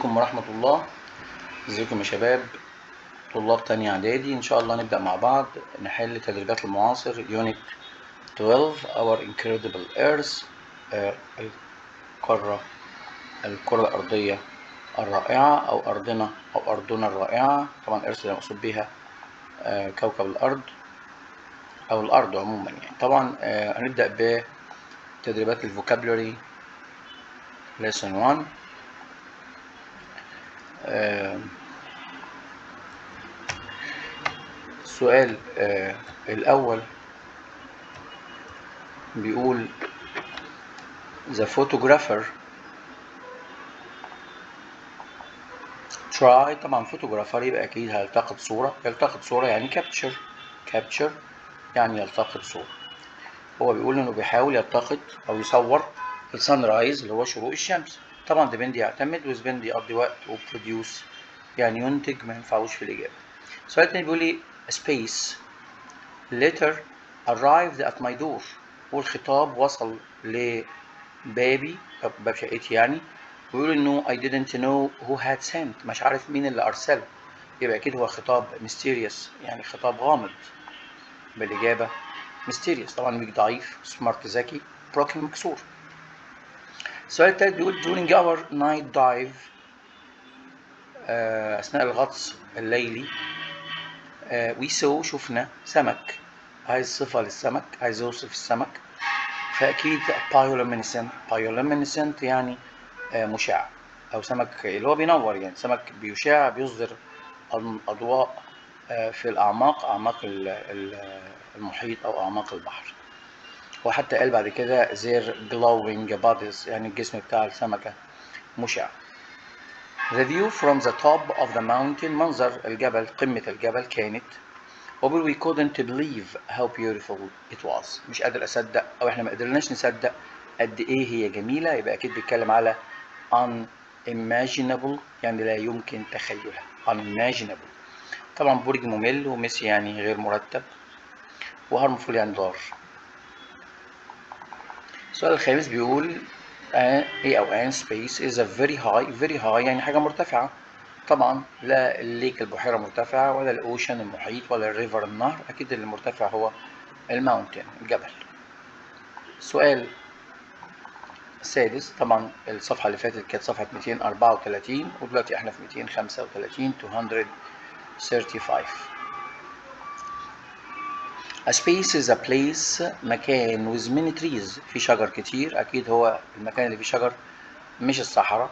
عليكم ورحمة الله. ازيكم يا شباب طلاب تانية اعدادي؟ ان شاء الله نبدأ مع بعض نحل تدريبات المعاصر يونت 12 Our Incredible Earth. الكرة الأرضية الرائعة أو أرضنا الرائعة. طبعا Earth ده مقصود بيها كوكب الأرض أو الأرض عموما يعني. طبعا هنبدأ بتدريبات الفوكابلري lesson 1. السؤال الأول بيقول the photographer try. طبعا photographer يبقى أكيد هيلتقط صورة. يلتقط صورة يعني capture يعني يلتقط صورة. هو بيقول إنه بيحاول يلتقط أو يصور السان رايز اللي هو شروق الشمس. طبعا ده بندي يعتمد وسبند يقضي وقت وبروديوس يعني ينتج، ما ينفعوش في الإجابة. السؤال التاني بيقول لي space letter arrived at my door. والخطاب وصل لبابي أو باب شقتي يعني. ويقول إنه I didn't know who had sent. مش عارف مين اللي أرسله. يبقى أكيد هو خطاب mysterious يعني خطاب غامض. بالإجابة mysterious. طبعا ميك ضعيف، سمارت ذكي، بروكن مكسور. السؤال التالت بيقول during our night dive أثناء الغطس الليلي we saw شفنا سمك. عايز صفة للسمك، عايز يوصف السمك، فأكيد bioluminescent يعني مشع أو سمك اللي هو بينور يعني. سمك بيشع بيصدر أضواء في أعماق المحيط أو أعماق البحر. وحتى قال بعد كده their glowing bodies يعني الجسم بتاع السمكة مشع. The view from the top of the mountain منظر الجبل، قمة الجبل كانت. we couldn't believe how beautiful it was. مش قادر أصدق أو إحنا ما قدرناش نصدق قد إيه هي جميلة. يبقى أكيد بيتكلم على unimaginable يعني لا يمكن تخيلها. unimaginable. طبعا برج ممل، وميسي يعني غير مرتب، وهارمفول يعني ضار. السؤال الخامس بيقول A أو an space is a very high يعني حاجة مرتفعة. طبعا لا الليك البحيرة مرتفعة، ولا الأوشن المحيط، ولا الريفر النهر. أكيد اللي مرتفع هو الماونتين الجبل. السؤال السادس، طبعا الصفحة اللي فاتت كانت صفحة 234 ودلوقتي احنا في 235 235. A space is a place مكان with many trees في شجر كتير. أكيد هو المكان اللي فيه شجر، مش الصحراء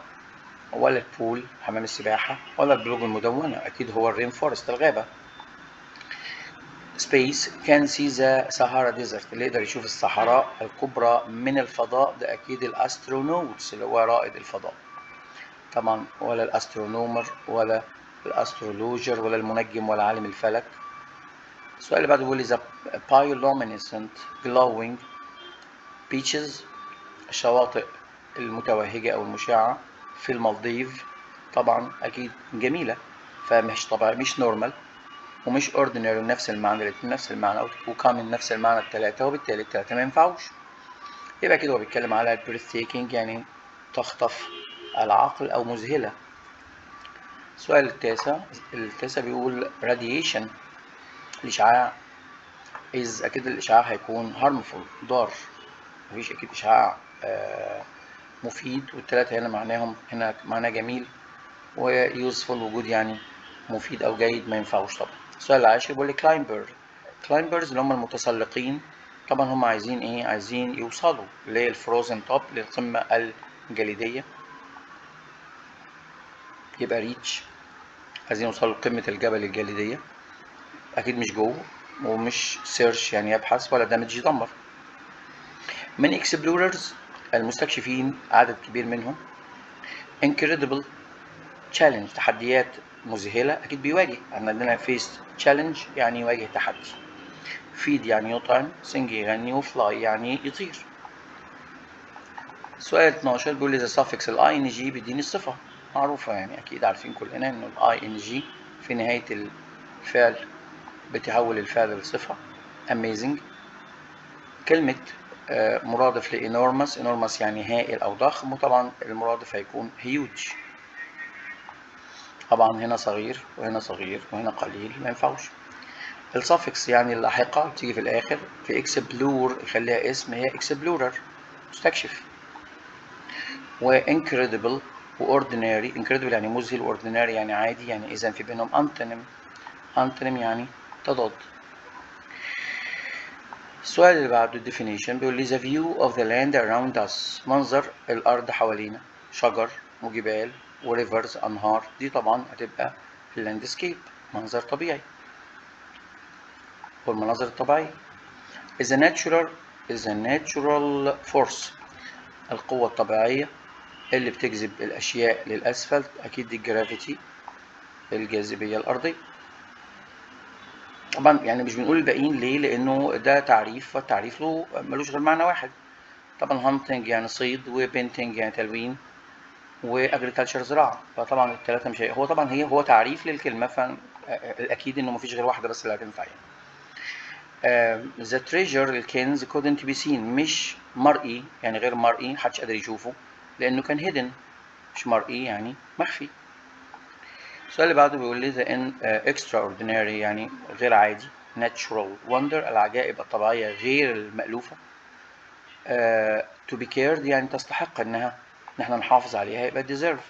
ولا البول حمام السباحة ولا البلوج المدونة. أكيد هو الرين فورست الغابة. space can see the Sahara desert اللي يقدر يشوف الصحراء الكبرى من الفضاء. ده أكيد الأسترونوتس اللي هو رائد الفضاء. طبعا ولا الأسترونومر ولا الأسترولوجر ولا المنجم ولا عالم الفلك. السؤال اللي بعده بيقول لي the bioluminescent glowing beaches الشواطئ المتوهجة أو المشعة في المالديف. طبعا أكيد جميلة، فمش طبيعي، مش نورمال ومش اوردينري نفس المعنى، الاتنين نفس المعنى، وكامن نفس المعنى التلاتة، وبالتالي التلاتة ما ينفعوش. يبقى كده هو بيتكلم على بريث تيكينج يعني تخطف العقل أو مذهلة. السؤال التاسع بيقول radiation الإشعاع is أكيد الإشعاع هيكون harmful ضار. مفيش أكيد إشعاع مفيد، والتلاتة هنا معناهم هنا معناه جميل، ويوزفول وجود يعني مفيد أو جيد، ما ينفعوش طبعا. السؤال العاشر بيقول لي climbers اللي هم المتسلقين. طبعا هم عايزين ايه؟ عايزين يوصلوا للفروزن توب للقمة الجليدية. يبقى ريتش عايزين يوصلوا لقمة الجبل الجليدية. أكيد مش جوه، ومش سيرش يعني يبحث، ولا دامج يدمر. من اكسبلوررز المستكشفين عدد كبير منهم. incredible challenge تحديات مذهلة. أكيد بيواجه، احنا عندنا فيس challenge يعني يواجه تحدي. feed يعني يطعم، sing يغني، وفلاي يعني يطير. سؤال 12 بيقول لي the suffix ال ing بيديني الصفة. معروفة يعني أكيد عارفين كلنا إنه ال ing في نهاية الفعل بتحول الفعل لصفة. amazing. كلمة مرادف ل enormous يعني هائل أو ضخم، وطبعا المرادف هيكون huge. طبعا هنا صغير وهنا صغير وهنا قليل، ما ينفعوش. السافكس يعني اللاحقة بتيجي في الآخر، في اكسبلور يخليها اسم، هي اكسبلورر مستكشف. وانكريدبل واورديناري، انكريدبل يعني مذهل، واورديناري يعني عادي، يعني إذا في بينهم انتونيم. انتونيم يعني تضاد. السؤال اللي بعده definition بيقول لي the view of the land around us، منظر الأرض حوالينا، شجر وجبال وريفرز أنهار، دي طبعا هتبقى اللاندسكيب، منظر طبيعي والمناظر الطبيعية. is a natural force، القوة الطبيعية اللي بتجذب الأشياء للأسفل، أكيد دي الجرافيتي، الجاذبية الأرضية. طبعا يعني مش بنقول الباقيين ليه، لأنه ده تعريف، والتعريف له ملوش غير معنى واحد. طبعا هانتنج يعني صيد، وبينتنج يعني تلوين، واجريكلتشر زراعة، فطبعا الثلاثة مش هو طبعا هو تعريف للكلمة، فالأكيد إنه مفيش غير واحدة بس اللي هتنفع يعني. the treasure الكنز couldn't be seen، مش مرئي يعني غير مرئي، محدش قادر يشوفه لأنه كان hidden، مش مرئي يعني مخفي. السؤال اللي بعده بيقول لي the extraordinary يعني غير عادي، natural wonder العجائب الطبيعية غير المألوفة. to be cared يعني تستحق إن احنا نحافظ عليها، يبقى deserve.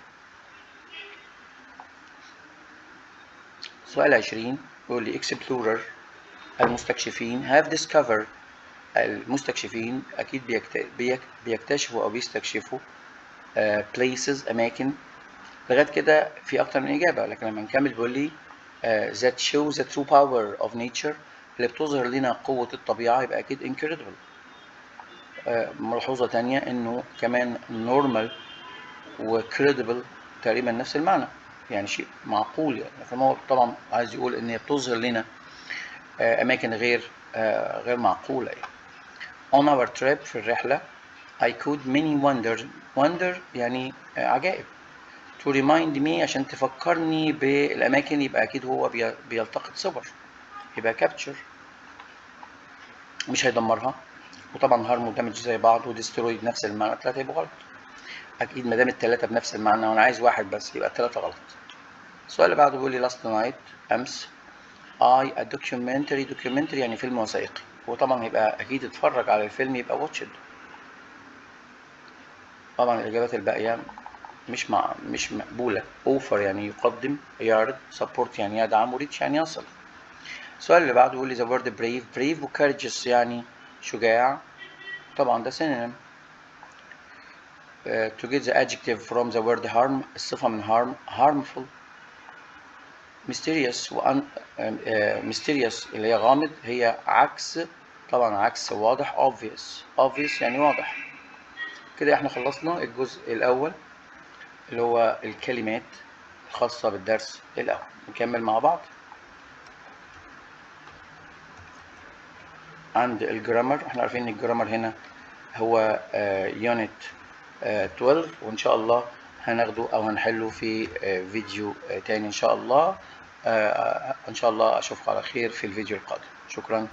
سؤال 20 بيقول لي explorer المستكشفين have discovered، المستكشفين أكيد بيكتشفوا أو بيستكشفوا places أماكن. لغاية كده في أكتر من إجابة، لكن لما نكمل بيقول لي that shows the true power of nature، اللي بتظهر لنا قوة الطبيعة، يبقى أكيد incredible. ملحوظة تانية إنه كمان normal وcredible تقريبا نفس المعنى، يعني شيء معقول يعني، فهو طبعا عايز يقول إن هي بتظهر لنا أماكن غير معقولة يعني. on our trip في الرحلة I could many wonder يعني عجائب. to remind me عشان تفكرني بالأماكن، يبقى أكيد هو بيلتقط صور، يبقى capture، مش هيدمرها. وطبعا هارم ودامج زي بعض، وديسترويد نفس المعنى، التلاتة يبقوا غلط. أكيد ما دام التلاتة بنفس المعنى وأنا عايز واحد بس، يبقى التلاتة غلط. السؤال اللي بعده بيقول لي last night أمس I a documentary يعني فيلم وثائقي، وطبعا هيبقى أكيد اتفرج على الفيلم، يبقى watched. طبعا الإجابات الباقية مش مقبولة. offer يعني يقدم، yard support يعني يدعم، وريتش يعني يصل. السؤال اللي بعده بيقول لي the word brave و courageous يعني شجاع، طبعا ده synonym. to get the adjective from the word harm، الصفة من harmful. mysterious mysterious اللي هي غامض، هي عكس، طبعا عكس واضح obvious يعني واضح. كده احنا خلصنا الجزء الأول اللي هو الكلمات الخاصة بالدرس الأول. نكمل مع بعض عند الجرامر. احنا عارفين ان الجرامر هنا هو يونت 12، وان شاء الله هناخده او هنحله في فيديو تاني ان شاء الله. ان شاء الله اشوفكم على خير في الفيديو القادم. شكرا.